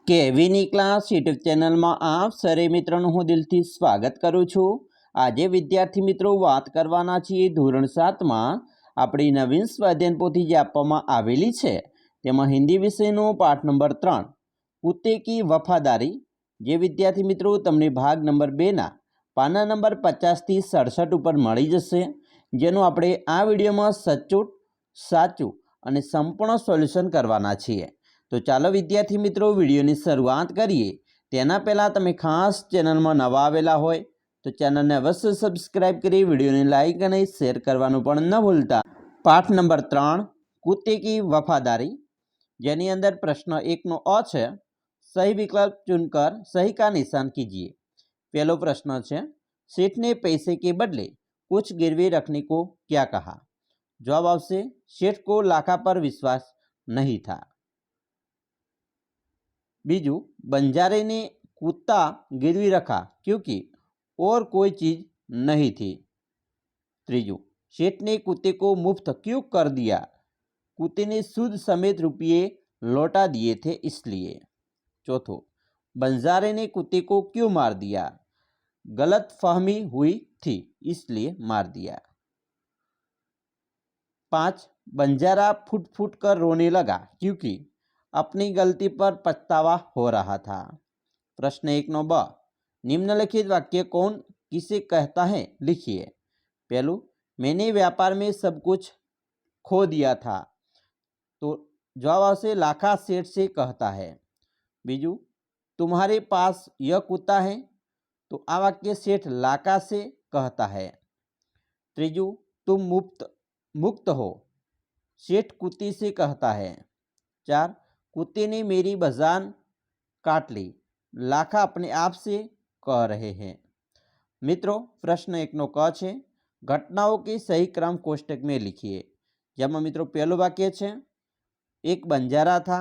કેવીની class YouTube ચેનલમાં આપ સરે મિત્રોનું હું દિલથી સ્વાગત કરું છું। આજે વિદ્યાર્થી મિત્રો વાત કરવાના છીએ ધોરણ 7માં આપણી નવીન સ્વાધ્યાયન પોથી જે આપવામાં આવેલી છે તેમાં હિન્દી વિષયનો પાઠ નંબર 3 કુત્તે કી વફાદારી। જે વિદ્યાર્થી મિત્રો તમને ભાગ નંબર 2ના પાના નંબર 50 થી 67 ઉપર મળી જશે, જેનું આપણે આ વિડીયોમાં સચોટ, સાચું અને સંપૂર્ણ સોલ્યુશન કરવાના છીએ। तो चलो विद्यार्थी मित्रों वीडियो की शुरुआत करिए। तेना पहला तमे खास चैनल में नवा आवेला होय तो चैनल ने अवश्य सब्सक्राइब करी वीडियो ने लाइक और शेर करवानुं पण न भूलता। पाठ नंबर 3 कुत्ते की वफादारी, जेनी अंदर प्रश्न 1 नो अ छे, सही विकल्प चुनकर सही का निशान कीजिए। पहलो प्रश्न है, सेठ ने पैसे के बदले कुछ गिरवी रखने को क्या कहा? जवाब आवशे सेठ को लाखा पर विश्वास नहीं था। बीजू, बंजारे ने कुत्ता गिरवी रखा क्योंकि और कोई चीज नहीं थी। त्रीजू, सेठ ने कुत्ते को मुफ्त क्यों कर दिया? कुत्ते ने सूद समेत रुपये लौटा दिए थे इसलिए। चौथो, बंजारे ने कुत्ते को क्यों मार दिया? गलत फहमी हुई थी इसलिए मार दिया। 5, बंजारा फुट फुट कर रोने लगा क्योंकि अपनी गलती पर पछतावा हो रहा था। प्रश्न 1 नो ब, निम्नलिखित वाक्य कौन किसे कहता है? लिखिए। पहलू, मैंने व्यापार में सब कुछ खो दिया था, तो जवाब आवशे लाखा सेठ से कहता है। बीजू, तुम्हारे पास यह कुत्ता है, तो आ वाक्य सेठ लाखा से कहता है। त्रीजू, तुम मुक्त हो, सेठ कुत्ते से कहता है। 4, कुत्ते ने मेरी बजान काट ली, लाखा अपने आप से कह रहे हैं। मित्रों, प्रश्न 1 नो क छे, घटनाओं के सही क्रम कोष्टक में लिखिए। जेमां मित्रों पहलू वाक्य है, एक बंजारा था।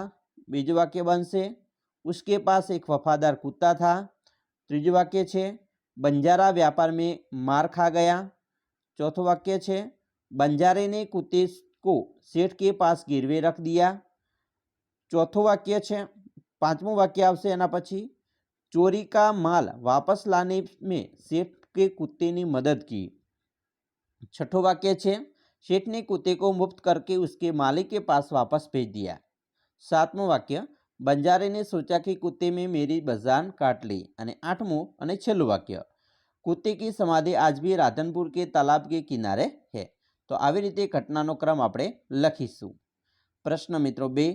बीजू वाक्य बनशे, उसके पास एक वफादार कुत्ता था। त्रीजू वाक्य है, बंजारा व्यापार में मार खा गया। चौथो वाक्य है, बंजारे ने कुत्ते को सेठ के पास गिरवे रख दिया। चौथो वाक्य है, पांचमो वाक्य आवशे एना पछी, चोरी का माल वापस लाने में सेठ के कुत्ते ने मदद की। छठो वाक्य है, सेठ ने कुत्ते को मुक्त करके उसके मालिक के पास वापस भेज दिया। सातमो वाक्य, बंजारे ने सोचा कि कुत्ते में मेरी बजान काट ली। अने आठमो अने छेल्लुं वाक्य, कुत्ते की समाधि आज भी राधनपुर के तालाब के किनारे है। तो આવી રીતે ઘટનાનો ક્રમ આપણે લખીશું। प्रश्न मित्रों 2,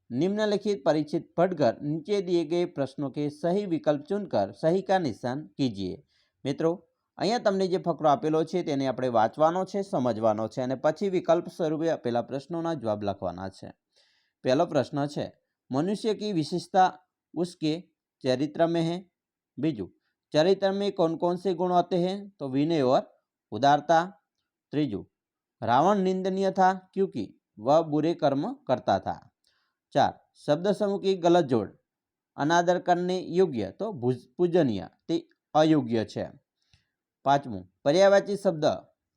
निम्नलिखित परिचित पढ़कर नीचे दिए गए प्रश्नों के सही विकल्प चुनकर सही का निशान कीजिए। मित्रों, अहींया तमने जे फकरो आपेलो छे तेने आपणे वांचवानो छे, समझवानो छे अने पछी विकल्प स्वरूपे आपेला प्रश्नोना जवाब लखवाना छे। पहलो प्रश्न है, मनुष्य की विशेषता उसके चरित्र में है। बीजू, चरित्र में कौन कौन से गुण होते हैं? तो विनय और उदारता। त्रीजू, रावण निंदनीय था क्योंकि वह बुरे कर्म करता था। 4, शब्द समूह की गलत जोड़, अनादर करने योग्य तो पूजनीय ते अयोग्य है। 5मु, पर्यायवाची शब्द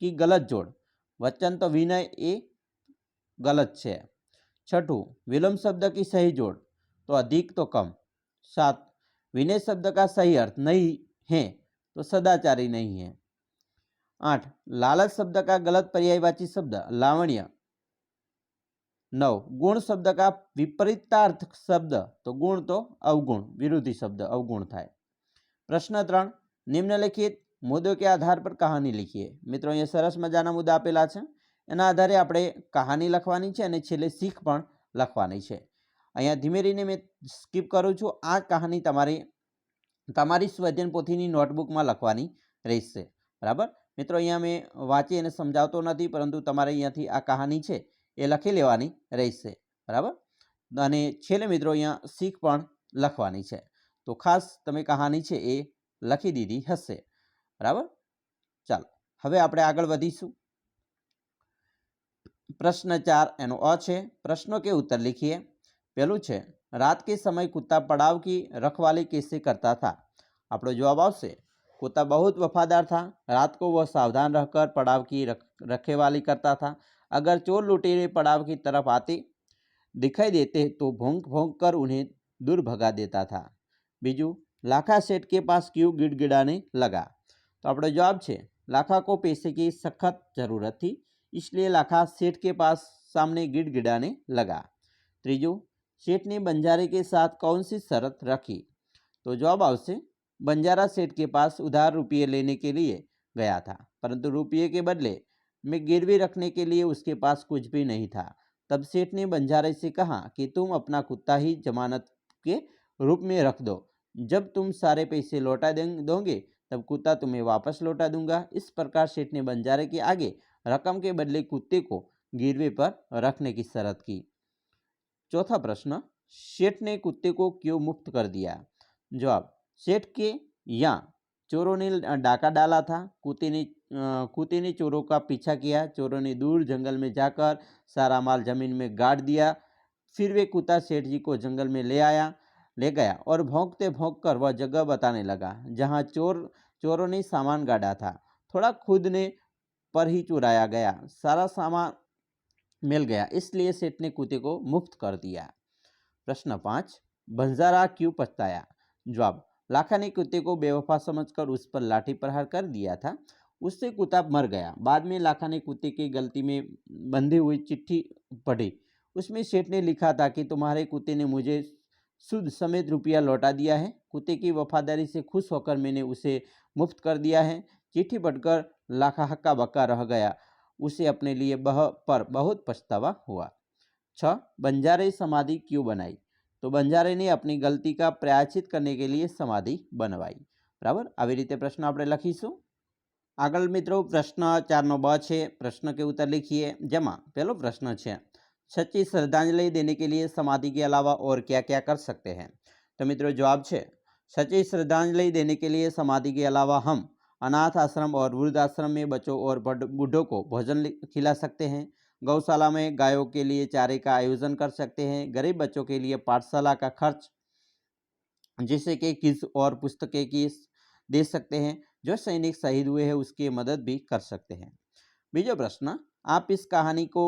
की गलत जोड़, वचन तो विनय ए गलत है। 6ठू, विलोम शब्द की सही जोड़, तो अधिक तो कम। 7, विनय शब्द का सही अर्थ नहीं है तो सदाचारी नहीं है। 8, लालच शब्द का गलत पर्यायवाची शब्द लावण्य। 9, गुण शब्द का विपरीतार्थ शब्द तो गुण तो अवगुण, विरोधी शब्द अवगुण थाय। प्रश्न 3, निम्नलिखित मुद्दों के आधार पर कहानी लिखिए। मित्रों, ये सरस मजाना मुद्दा आपेला छे, एना आधारे आपणे कहानी लखवानी छे अने छेल्ले सीख पण लखवानी छे। अहींया धीमे रहीने मैं स्कीप करूं छुं। आ कहानी तमारी स्वाध्यायन पोथीनी नोटबुकमां लखवानी रहेशे। बराबर मित्रों, अहींया मैं वांची अने समजावतो नथी, परंतु तमारे अहींयाथी आ कहानी छे ए लखी लेवानी रहेशे। बराबर, अने छेल्ले मित्रों अहींया सीख पण लखवानी छे। तो खास तमे कहानी छे ए लखी दीधी हशे। बराबर, चालो हवे आपणे आगळ वधीशुं। प्रश्न 4 एनो अ छे, प्रश्नों के उत्तर लिखिए। पहलू छे, रात के समय कुत्ता पड़ाव की रखवाली कैसे करता था? आपणो जवाब आवशे, कुत्ता बहुत वफादार था। रात को वह सावधान रहकर पड़ाव की रखवाली करता था। अगर चोर लुटेरे पड़ाव की तरफ आते दिखाई देते तो भौंक भौंक कर उन्हें दूर भगा देता था। बीजू, लाखा सेठ के पास क्यों गिड़गिड़ाने लगा? तो આપણો जवाब है लाखा को पैसे की सख्त जरूरत थी, इसलिए लाखा सेठ के पास सामने गिड़गिड़ाने लगा। त्रीजू, सेठ ने बंजारे के साथ कौन सी शर्त रखी? तो जवाब आवश्य बंजारा सेठ के पास उधार रुपये लेने के लिए गया था, परंतु रुपये के बदले में गिरवी रखने के लिए उसके पास कुछ भी नहीं था। तब सेठ ने बंजारे से कहा कि तुम अपना कुत्ता ही जमानत के रूप में रख दो, जब तुम सारे पैसे लौटा दोगे तब कुत्ता तुम्हें वापस लौटा दूंगा। इस प्रकार सेठ ने बंजारे के आगे रकम के बदले कुत्ते को गिरवे पर रखने की शर्त की। चौथा प्रश्न, सेठ ने कुत्ते को क्यों मुक्त कर दिया? जवाब, सेठ के यहाँ चोरों ने डाका डाला था। कुत्ते ने चोरों का पीछा किया। चोरों ने दूर जंगल में जाकर सारा माल जमीन में गाड़ दिया। फिर वे कुत्ता सेठ जी को जंगल में ले गया और भौंकते भौंक कर वह जगह बताने लगा जहाँ चोरों ने सामान गाड़ा था। थोड़ा खुद ने पर ही चुराया गया, सारा सामान मिल गया, इसलिए सेठ ने कुत्ते को मुक्त कर दिया। प्रश्न 5, बंजारा क्यों पछताया? जवाब, लाखा ने कुत्ते को बेवफा समझकर उस पर लाठी प्रहार कर दिया था, उससे कुत्ता मर गया। बाद में लाखा ने कुत्ते की गलती में बंधी हुई चिट्ठी पढ़ी। उसमें सेठ ने लिखा था कि तुम्हारे कुत्ते ने मुझे सूद समेत रुपया लौटा दिया है। कुत्ते की वफादारी से खुश होकर मैंने उसे मुफ्त कर दिया है। चिट्ठी पढ़कर लाखा हक्का बक्का रह गया। उसे अपने लिए पर बहुत पछतावा हुआ। 6, बंजारे समाधि क्यों बनाई? तो बंजारे ने अपनी गलती का प्रायश्चित करने के लिए समाधि बनवाई। बराबर, આવી રીતે પ્રશ્ન આપણે લખીશું। આગળ મિત્રો પ્રશ્ન 4નો બ છે, પ્રશ્न के उत्तर लिखिए। જેમાં પહેલો પ્રશ્ન છે, सच्ची श्रद्धांजलि देने के लिए समाधि के अलावा और क्या क्या कर सकते हैं? तो मित्रों जवाब है, सच्ची श्रद्धांजलि देने के लिए समाधि के अलावा हम अनाथ आश्रम और वृद्धाश्रम में बच्चों और बूढ़ों को भोजन खिला सकते हैं। गौशाला में गायों के लिए चारे का आयोजन कर सकते हैं। गरीब बच्चों के लिए पाठशाला का खर्च जैसे कि किस और पुस्तकें की दे सकते हैं। जो सैनिक शहीद हुए हैं उसकी मदद भी कर सकते हैं। बीजो प्रश्न, आप इस कहानी को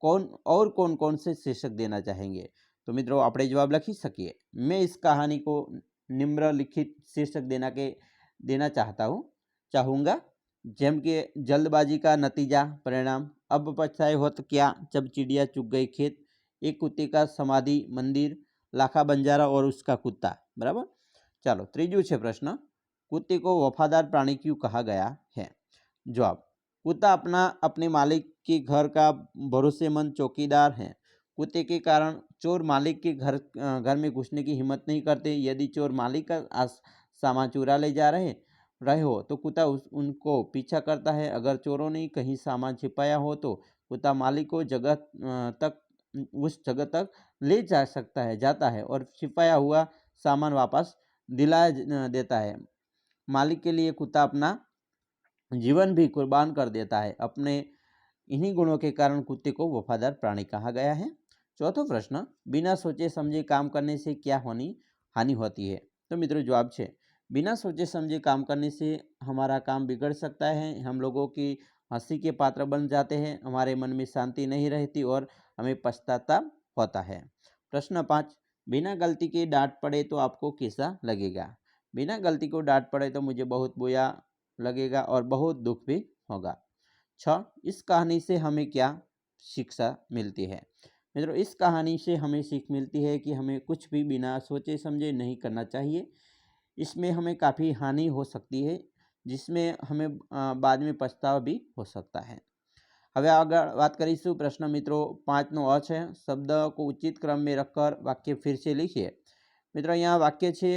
कौन कौन से शीर्षक देना चाहेंगे? तो मित्रों આપણે जवाब लखी सकिए। मैं इस कहानी को निम्नलिखित शीर्षक देना चाहूँगा, जेम के जल्दबाजी का नतीजा परिणाम, अब पछताए हो तो क्या, जब चिड़िया चुग गई खेत, एक कुत्ते का समाधि मंदिर, लाखा बंजारा और उसका कुत्ता। बराबर, चलो त्रीजू है प्रश्न, कुत्ते को वफादार प्राणी क्यों कहा गया है? जवाब, कुत्ता अपने मालिक के घर का भरोसेमंद चौकीदार है। कुत्ते के कारण चोर मालिक के घर में घुसने की हिम्मत नहीं करते। यदि चोर मालिक का सामान चुरा ले जा रहे हो तो कुत्ता उनको पीछा करता है। अगर चोरों ने कहीं सामान छिपाया हो तो कुत्ता मालिक को उस जगह तक ले जाता है और छिपाया हुआ सामान वापस दिला देता है। मालिक के लिए कुत्ता अपना जीवन भी कुर्बान कर देता है। अपने इन्हीं गुणों के कारण कुत्ते को वफादार प्राणी कहा गया है। चौथा प्रश्न, बिना सोचे समझे काम करने से क्या हानि होती है? तो मित्रों जवाब है, बिना सोचे समझे काम करने से हमारा काम बिगड़ सकता है। हम लोगों की हंसी के पात्र बन जाते हैं, हमारे मन में शांति नहीं रहती और हमें पछतावा होता है। प्रश्न 5, बिना गलती के डांट पड़े तो आपको कैसा लगेगा? बिना गलती को डांट पड़े तो मुझे बहुत बुरा लगेगा और बहुत दुख भी होगा। 6, इस कहानी से हमें क्या शिक्षा मिलती है? मित्रों इस कहानी से हमें सीख मिलती है कि हमें कुछ भी बिना सोचे समझे नहीं करना चाहिए। इसमें हमें काफ़ी हानि हो सकती है, जिसमें हमें बाद में पछतावा भी हो सकता है। હવે આગળ વાત કરીશું પ્રશ્ન મિત્રો 5નો અ છે, શબ્દ को उचित क्रम में रखकर वाक्य फिर से लिखिए। મિત્રો અહીંયા વાક્ય છે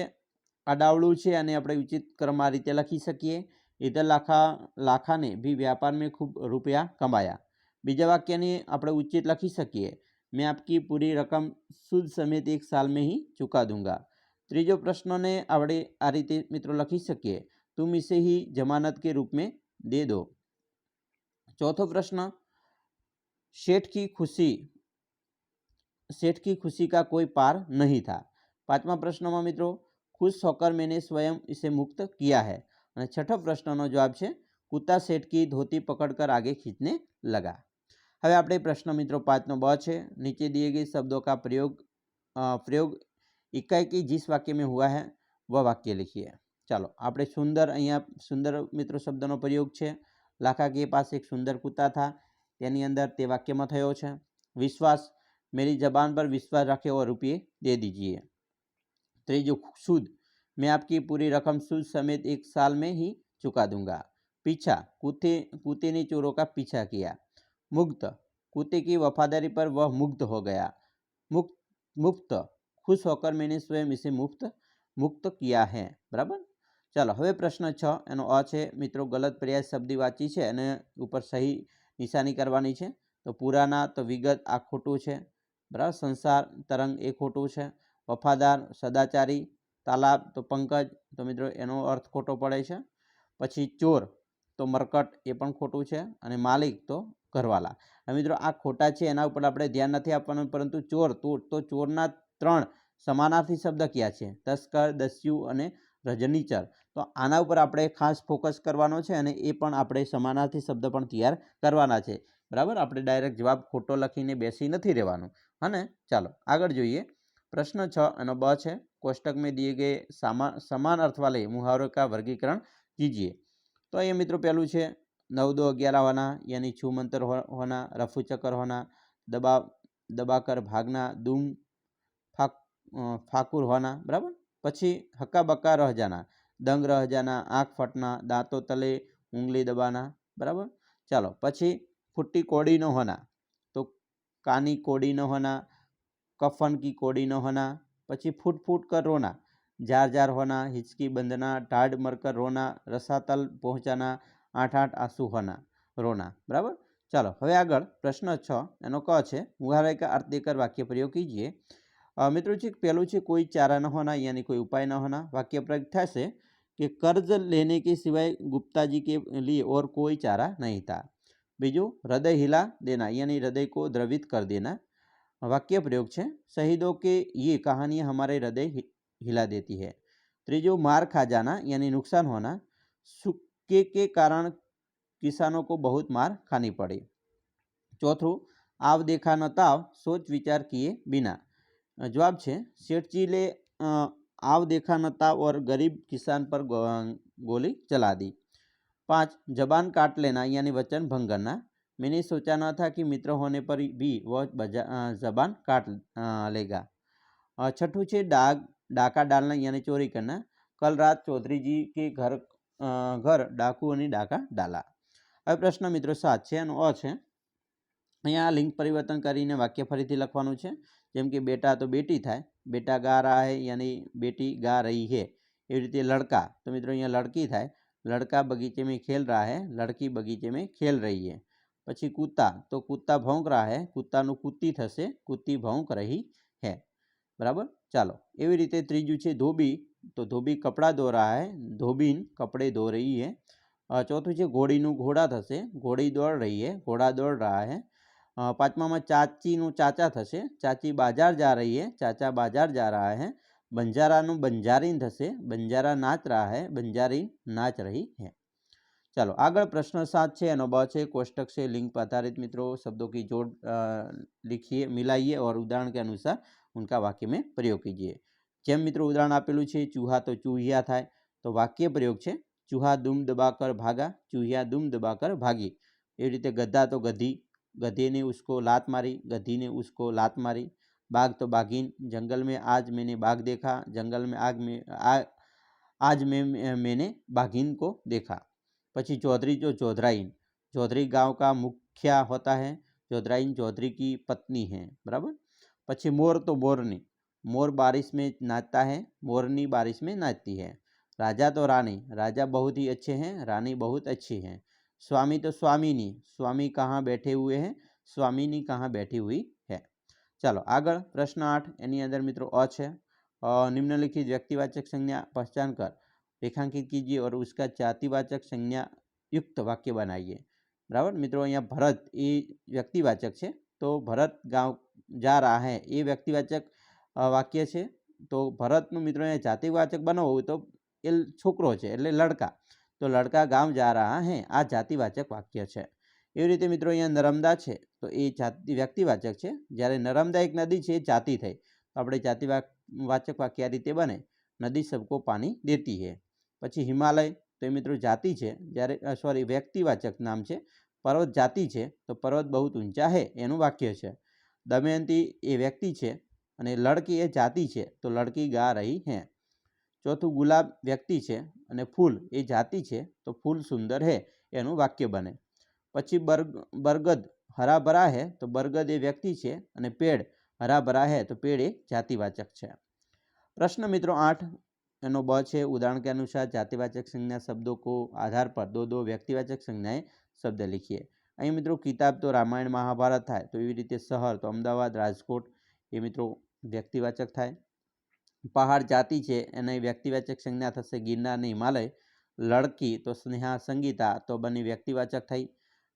આડાવડું છે અને આપણે ઉચિત ક્રમ આ રીતે લખી શકીએ। इधर लाखा ने भी व्यापार में खूब रुपया कमाया। बीजा वाक्य ने આપણે उचित लखी सकीए, मैं आपकी पूरी रकम सूद समेत 1 साल में ही चुका दूंगा। ત્રીજો પ્રશ્ન ने આપણે આ રીતે મિત્રો લખી શકીએ, तुम इसे ही जमानत के रूप में दे दो। चौथो प्रश्न, सेठ की खुशी का कोई पार नहीं था। 5वां प्रश्न में मित्रों, खुश होकर मैंने स्वयं इसे मुक्त किया है। और 6ठो प्रश्न जवाब है, कुत्ता सेठ की धोती पकड़कर आगे खींचने लगा। હવે આપણે પ્રશ્ન મિત્રો 5નો બ છે, नीचे दिए गए शब्दों का प्रयोग एकाएकी जिस वाक्य में हुआ है वह वाक्य लिखिए। चलो આપણે સુંદર, અહીંયા સુંદર મિત્રો શબ્દનો પ્રયોગ છે। લાખા કે પાસ એક સુંદર કૂતા था, તેની અંદર તે વાક્યમાં થયો છે। વિશ્વાસ, मेरी जबान पर विश्वास रखे और रुपये दे दीजिए। ત્રીજું सूद, मैं आपकी पूरी रकम सूद समेत 1 साल में ही चुका दूंगा। पीछा, कुत्ते ने चोरों का पीछा किया। मुक्त, कुत्ते की वफादारी पर वह मुग्ध हो गया। मुफ्त, खुश होकर मैंने स्वयं इसे मुक्त किया है। बराबर। चलो હવે પ્રશ્ન 6 એનો અ છે મિત્રો, ગલત પર્યાય શબ્દી વાંચી છે અને ઉપર સહી નિશાની કરવાની છે। તો પુરાના તો વિગત આ ખોટું છે, બરાબર। સંસાર તરંગ એ ખોટું છે। વફાદાર સદાચારી, તાલાબ તો પંકજ, તો મિત્રો એનો અર્થ ખોટો પડે છે। પછી ચોર તો મરકટ એ પણ ખોટું છે, અને માલિક તો ઘરવાલા। હવે મિત્રો આ ખોટા છે એના ઉપર આપણે ધ્યાન નથી આપવાનું, પરંતુ ચોર તો ચોરના 3 સમાનાર્થી શબ્દ ક્યાં છે? તસ્કર, દસ્યુ અને રજનીચર। તો આના ઉપર આપણે ખાસ ફોકસ કરવાનો છે, અને એ પણ આપણે સમાનાર્થી શબ્દ પણ તૈયાર કરવાના છે, બરાબર। આપણે ડાયરેક્ટ જવાબ ખોટો લખીને બેસી નથી રહેવાનું, હા ને। ચાલો આગળ જોઈએ। प्रश्न 6 एनो ब है, कोष्टक में दिए गए समान अर्थ वाले मुहावरों का वर्गीकरण कीजिए। तो ये मित्रों पहलू है 9 2 11 होना, यानी छू मंतर होना, रफू चक्कर होना, दबाकर भागना, दुम फाकुर होना, बराबर। पछी हक्का बक्का रह जाना, दंग रह जाना, आँख फटना, दांतों तले उंगली दबाना, बराबर। चलो पछी फुट्टी कोड़ी न होना, तो कानी कोड़ी न होना, कफन की कोड़ी न होना। पछी फूट फूट कर रोना, जार जार होना, हिचकी बंधना, ठाड मरकर रोना, रसातल पहुँचाना, 8 8 आंसू होना, रोना, बराबर। चलो हवे आगळ प्रश्न 6 एनो क छे, मुहावरे का अर्थ देकर वाक्य प्रयोग कीजिए। मित्रों जी पहलू है कोई चारा न होना, यानी कोई उपाय न होना। वाक्य प्रयोग थशे कि कर्ज लेने के सिवाय गुप्ता जी के लिए और कोई चारा नहीं था। बीजू हृदय हिला देना, यानी हृदय को द्रवित कर देना। वाक्य प्रयोग है शहीदों के ये कहानियां हमारे हृदय हिला देती है। त्रीजो मार खा जाना, यानी नुकसान होना, सूखे के कारण किसानों को बहुत मार खानी पड़ी। चौथो आव देखा न ताव, सोच विचार किए बिना। जवाब है सेठ जी ले आव देखा न ताव और गरीब किसान पर गोली चला दी। 5 जबान काट लेना, यानी वचन भंग करना, मैंने सोचा न था कि मित्र होने पर भी वह जबान काट लेगा। 6ठू है डाका डालना, यानी चोरी करना, कल रात चौधरी जी के घर डाकुओं ने डाका डाला। अब प्रश्न मित्रों 7 है अ है, अहींया लिंग परिवर्तन करीने वाक्य फरीथी लखवानुं छे। जेम के बेटा तो बेटी थाय, बेटा गा रहा है, यानी बेटी गा रही है। एवी रीते लड़का तो मित्रों अहींया लड़की थाय, लड़का बगीचे में खेल रहा है, लड़की बगीचे में खेल रही है। पछी कूता तो कूता भौंक रहा है, कूतानुं कूती थशे, कूती भौंक रही है, बराबर। चलो एवी रीते त्रीजू छे धोबी तो धोबी कपड़ा धो रहा है, धोबीन कपड़े धो रही है। चौथुं छे घोड़ीनुं घोड़ा थशे, घोड़ी दौड़ रही है, घोड़ा दौड़ रहा है। 5मा में चाचीनुं चाचा थशे, चाची बाजार जा रही है, चाचा बाजार जा रहा है। बंजारानुं बंजारीन थशे, बंजारा नाच रहा है, बंजारीन नाच रही है। चलो आगे प्रश्न 7 है एनो ब है, कोष्टक से लिंग पर आधारित मित्रों शब्दों की जोड़ लिखिए, मिलाइए और उदाहरण के अनुसार उनका वाक्य में प्रयोग कीजिए। जेम मित्रों उदाहरण आपेलू है चूहा तो चूहिया थाय, तो वाक्य प्रयोग है चूहा दुम दबाकर भागा, चूहिया दुम दबाकर भागी। एवी रीते गधा तो गधी, गधे ने उसको लात मारी, गधी ने उसको लात मारी। बाघ तो बाघीन, जंगल में आज मैंने बाघ देखा, जंगल में आज मैंने बाघीन को देखा। पछी चौधरी जो चौधराइन, चौधरी गांव का मुखिया होता है, चौधराइन चौधरी की पत्नी है, बराबर। पछी मोर तो मोरनी, मोर बारिश में नाचता है, मोरनी बारिश में नाचती है। राजा तो रानी, राजा बहुत ही अच्छे हैं, रानी बहुत अच्छी हैं। स्वामी तो स्वामीनी, स्वामी कहाँ बैठे हुए हैं, स्वामीनी कहाँ बैठी हुई है। चलो आगे प्रश्न 8 एनी अंदर मित्रों अ है, निम्नलिखित व्यक्तिवाचक संज्ञा पहचान कर रेखांकित कीजिए और उसका जातिवाचक संज्ञा युक्त वाक्य बनाइए, बराबर। मित्रों अहींया भरत ये व्यक्तिवाचक है, तो भरत गांव जा रहा है ये व्यक्तिवाचक वाक्य है। तो भरतनु मित्रों अहींया जातिवाचक बनाववुं तो ए छोकरो है एटले लड़का, तो लड़का गांव जा रहा है आ जातिवाचक वाक्य है। एवी रीते मित्रों अहींया नर्मदा है तो ये जाति व्यक्तिवाचक है, ज्यारे नर्मदा एक नदी है जाति थई, तो आपणे वाचक वाक्य आ रीते बने, नदी सबको पानी देती है। पछी हिमालय तो मित्रों जाति है, ज्यारे सॉरी व्यक्तिवाचक नाम है। पर्वत जाति है तो पर्वत बहुत ऊंचा है एनु वाक्य है। दमयंती ए व्यक्ति है और लड़की ए जाति है तो लड़की गा रही है। चौथु गुलाब व्यक्ति है और फूल ए जाति है तो फूल सुंदर है एनु वाक्य बने। पछी बरगद हरा भरा है तो बरगद ए व्यक्ति है और पेड़ हरा भरा है तो पेड़ ए जातिवाचक है। प्रश्न मित्रों 8 एनो ब है। उदाहरण के अनुसार जातिवाचक संज्ञा शब्दों को आधार पर दो दो व्यक्तिवाचक संज्ञाएं शब्द लिखिए। अहीं मित्रों किताब तो रामायण महाभारत थाय तो एवी रीते शहर तो अमदावाद राजकोट ए मित्रों व्यक्तिवाचक थाय। पहाड़ जाति है एने व्यक्तिवाचक संज्ञा थशे गिरनार ने हिमालय। लड़की तो स्नेहा संगीता तो बने व्यक्तिवाचक थई।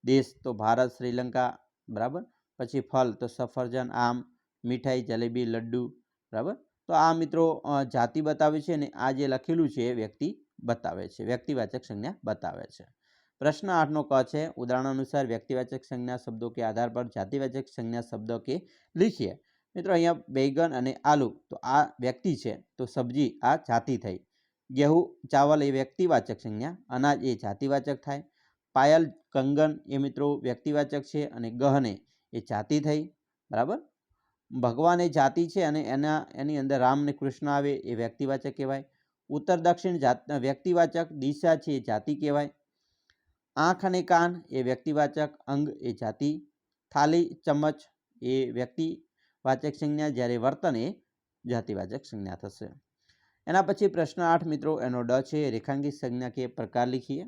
देश तो भारत श्रीलंका बराबर। पछी फल तो सफरजन आम मिठाई जलेबी लड्डू बराबर। तो आ मित्रों जाति बतावे छे ने आ जे लखेलू छे व्यक्ति बतावे छे, व्यक्तिवाचक संज्ञा बतावे छे। प्रश्न 8 नो क छे। उदाहरण अनुसार व्यक्तिवाचक संज्ञा शब्दों के आधार पर जातिवाचक संज्ञा शब्दों के लिखिए। मित्रों अहींया बैगन अने आलू तो आ व्यक्ति छे तो सब्जी आ जाति थई। गेहूं चावल ए व्यक्तिवाचक संज्ञा, अनाज ए जातिवाचक थाय। पायल कंगन ए मित्रों व्यक्तिवाचक छे अने गहने ए जाति थई बराबर। भगवान ए जाति छे अने एनी अंदर राम ने कृष्ण आवे ए व्यक्तिवाचक कहेवाय। उत्तर दक्षिण व्यक्तिवाचक, दिशा छे ए जाति कहेवाय। आँख अने कान ए व्यक्तिवाचक, अंग ए जाति। थाली चमच ए व्यक्तिवाचक संज्ञा, ज्यारे वर्तन ए जातिवाचक संज्ञा थशे। एना पछी प्रश्न 8 मित्रों एनो ड छे। रेखांकित संज्ञा के प्रकार लिखिए।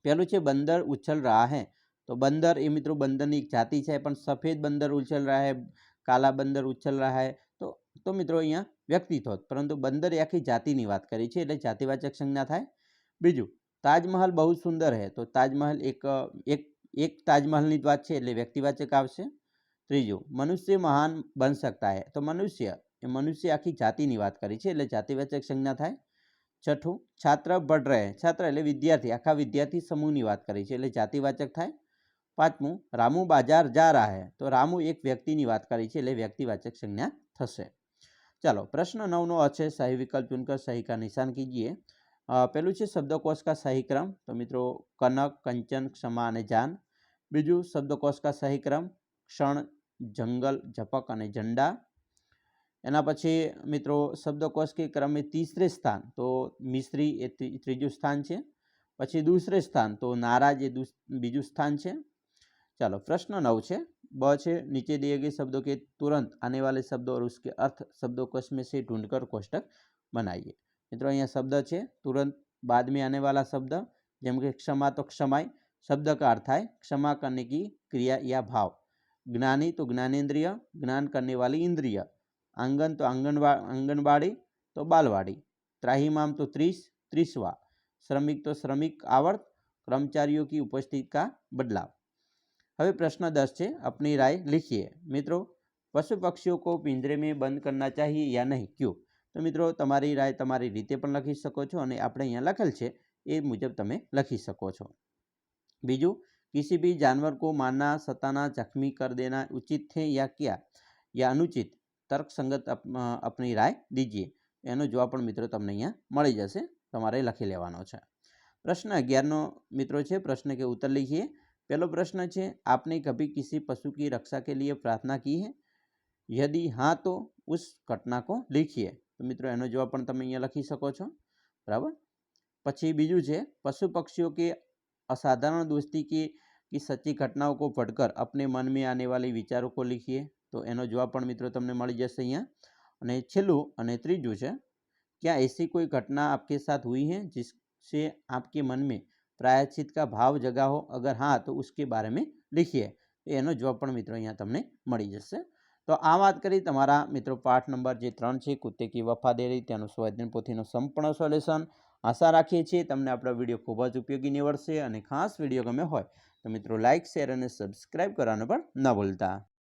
पहलू छे बंदर उछल रहा है तो बंदर ए मित्रों बंदर एक जाति है, पण सफेद बंदर उछल रहा है, काला बंदर उछल रहा है तो मित्रों अहींया व्यक्ति थोत, परंतु बंदर ए आखी जातिनी वात करी छे એટલે जातिवाचक संज्ञा थाय। बीजू ताजमहल बहुत सुंदर है तो ताजमहल एक ताजमहलनी ज वात छे એટલે व्यक्तिवाचक आवशे। त्रीजू मनुष्य महान बन सकता है तो मनुष्य आखी जातिनी वात करी छे એટલે जातिवाचक संज्ञा थाय। छठू छात्र बढ़ रहे हैं, छात्र એટલે विद्यार्थी, आखा विद्यार्थी समूहनी वात करी छे એટલે जातिवाचक थाय। पांचमू रामू बाजार जा रहा है तो रामू एक व्यक्तिनी वात करी छे એટલે व्यक्तिवाचक संज्ञा थशे। चलो प्रश्न 9 नो अच्छे सही विकल्प चुनकर सही का निशान कीजिए। पहलू है शब्दकोश का सही क्रम तो मित्रों कनक कंचन क्षमा अने जान। बीजू शब्दकोश का सही क्रम क्षण जंगल झपक अने झंडा। एना पछी मित्रों शब्दकोश के क्रम में तीसरे स्थान तो मिस्री ए त्रीजू स्थान है। पछी दूसरे स्थान तो नाराज ए बीजू स्थान है। चलो प्रश्न 9 है। ब है नीचे दिए गए शब्दों के तुरंत आने वाले शब्दों और उसके अर्थ शब्दकोश में से ढूंढकर कोष्टक बनाइए। मित्रों यहाँ शब्द है तुरंत बाद में आने वाला शब्द, जेम के क्षमा तो क्षमाय शब्द का अर्थ है क्षमा करने की क्रिया या भाव। ज्ञानी तो ज्ञानेन्द्रिय ज्ञान करने वाली इंद्रिय। आंगन तो आंगनबाड़ी तो बालवाड़ी। त्राहिमाम तो 30वां। श्रमिक तो श्रमिक आवर्त, कर्मचारियों की उपस्थिति का बदलाव। हवे प्रश्न 10 है। अपनी राय लिखिए। मित्रों पशु पक्षियों को पिंजरे में बंद करना चाहिए या नहीं, क्यों? तो मित्रों तमारी राय तमारी रीते पण लखी शको छो अने आपणे अहींया लखेल छे ए मुजब तमे लखी शको छो। बीजू किसी भी जानवर को मारना सताना जख्मी कर देना उचित है या क्या या अनुचित, तर्क संगत अपनी राय दीजिए। एनो जवाब पण मित्रों तमने अहींया मळी जशे, तमारे लखी लेवानो छे। प्रश्न 11 नो मित्रों छे। प्रश्न के उत्तर लिखिए। पहलो प्रश्न है आपने कभी किसी पशु की रक्षा के लिए प्रार्थना की है? यदि हाँ तो उस घटना को लिखिए। तो मित्रों एनो जवाब पण तमे अहींया लखी शको छो बराबर। पछी बीजू है पशु पक्षियों के असाधारण दोस्ती की सच्ची घटनाओं को पढ़कर अपने मन में आने वाले विचारों को लिखिए। तो एनो जवाब पण मित्रों तमने मळी जशे अहींया। अने छेल्लू अने त्रीजू है क्या ऐसी कोई घटना आपके साथ हुई है जिससे आपके मन में प्रायश्चित का भाव जगा हो? अगर हाँ तो उसके बारे में लिखिए। एनो जवाब पण मित्रों अहींया तमने मळी जशे। तो आ बात करी तमारा मित्रों पाठ नंबर जे 3 है कुत्ते की वफादारी तेनो स्वाध्याय पोथीनो संपूर्ण सोल्यूशन। आशा राखीए छीए तमने आपणो विडियो खूब ज उपयोगी निवड़शे अने खास विडियो गम्यो होय तो मित्रों लाइक शेर अने सब्सक्राइब करवानुं पण न भूलता।